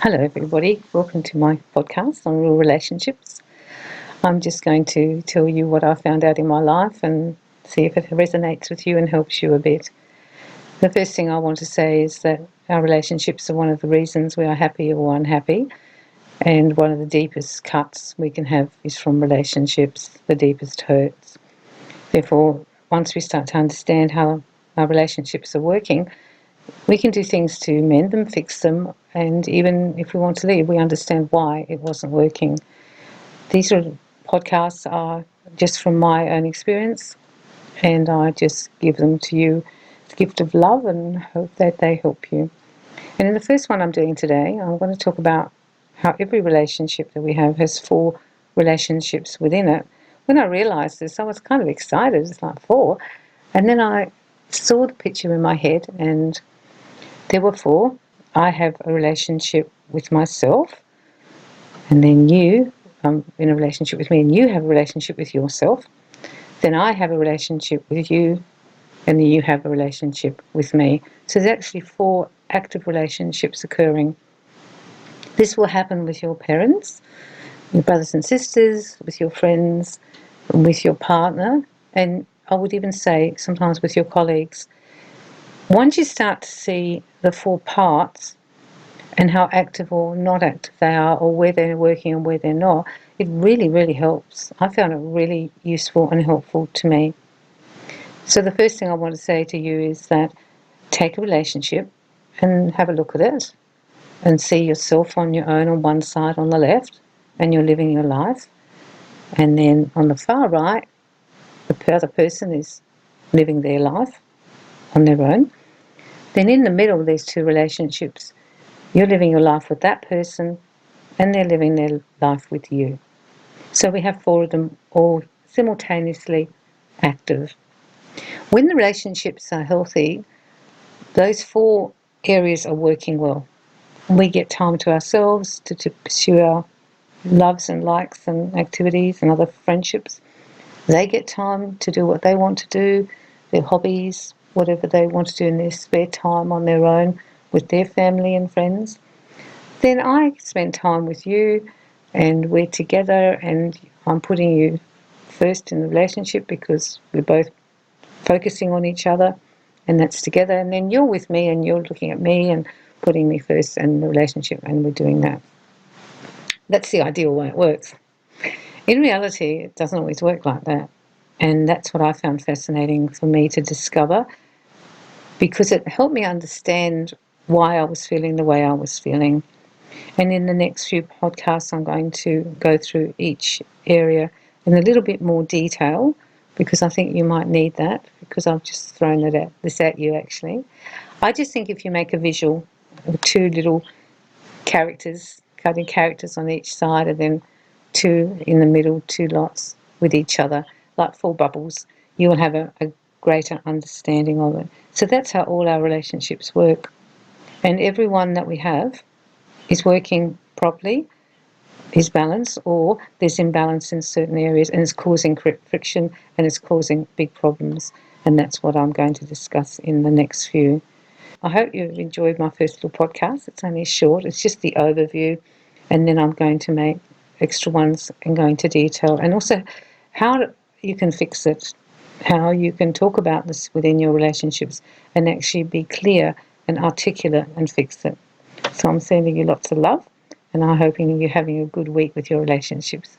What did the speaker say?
Hello, everybody. Welcome to my podcast on real relationships. I'm just going to tell you what I found out in my life and see if it resonates with you and helps you a bit. The first thing I want to say is that our relationships are one of the reasons we are happy or unhappy, and one of the deepest cuts we can have is from relationships, the deepest hurts. Therefore, once we start to understand how our relationships are working, we can do things to mend them, fix them, and even if we want to leave, we understand why it wasn't working. These podcasts are just from my own experience, and I just give them to you, the gift of love, and hope that they help you. And in the first one I'm doing today, I'm going to talk about how every relationship that we have has 4 relationships within it. When I realised this, I was kind of excited. It's like 4. And then I saw the picture in my head, and there were 4. I have a relationship with myself, and then you, in a relationship with me, and you have a relationship with yourself. Then I have a relationship with you, and then you have a relationship with me. So there's actually 4 active relationships occurring. This will happen with your parents, your brothers and sisters, with your friends, with your partner, and I would even say sometimes with your colleagues. Once you start to see the 4 parts and how active or not active they are, or where they're working and where they're not, it really, really helps. I found it really useful and helpful to me. So the first thing I want to say to you is that take a relationship and have a look at it and see yourself on your own on one side on the left, and you're living your life. And then on the far right, the other person is living their life on their own. Then in the middle, there's 2 relationships. You're living your life with that person, and they're living their life with you. So we have 4 of them all simultaneously active. When the relationships are healthy, those 4 areas are working well. We get time to ourselves to pursue our loves and likes and activities and other friendships. They get time to do what they want to do, their hobbies, whatever they want to do in their spare time on their own with their family and friends. Then I spend time with you, and we're together, and I'm putting you first in the relationship because we're both focusing on each other, and that's together. And then you're with me and you're looking at me and putting me first in the relationship, and we're doing that. That's the ideal way it works. In reality, it doesn't always work like that. And that's what I found fascinating for me to discover, because it helped me understand why I was feeling the way I was feeling. And in the next few podcasts, I'm going to go through each area in a little bit more detail, because I think you might need that, because I've just thrown this at you actually. I just think if you make a visual of 2 little characters, cutting characters on each side, and then 2 in the middle, 2 lots with each other, like 4 bubbles, you'll have a greater understanding of it. So that's how all our relationships work. And every one that we have is working properly, is balanced, or there's imbalance in certain areas, and it's causing friction and it's causing big problems. And that's what I'm going to discuss in the next few. I hope you've enjoyed my first little podcast. It's only short, it's just the overview, and then I'm going to make extra ones and go into detail, and also how you can fix it, how you can talk about this within your relationships and actually be clear and articulate and fix it. So I'm sending you lots of love, and I'm hoping you're having a good week with your relationships.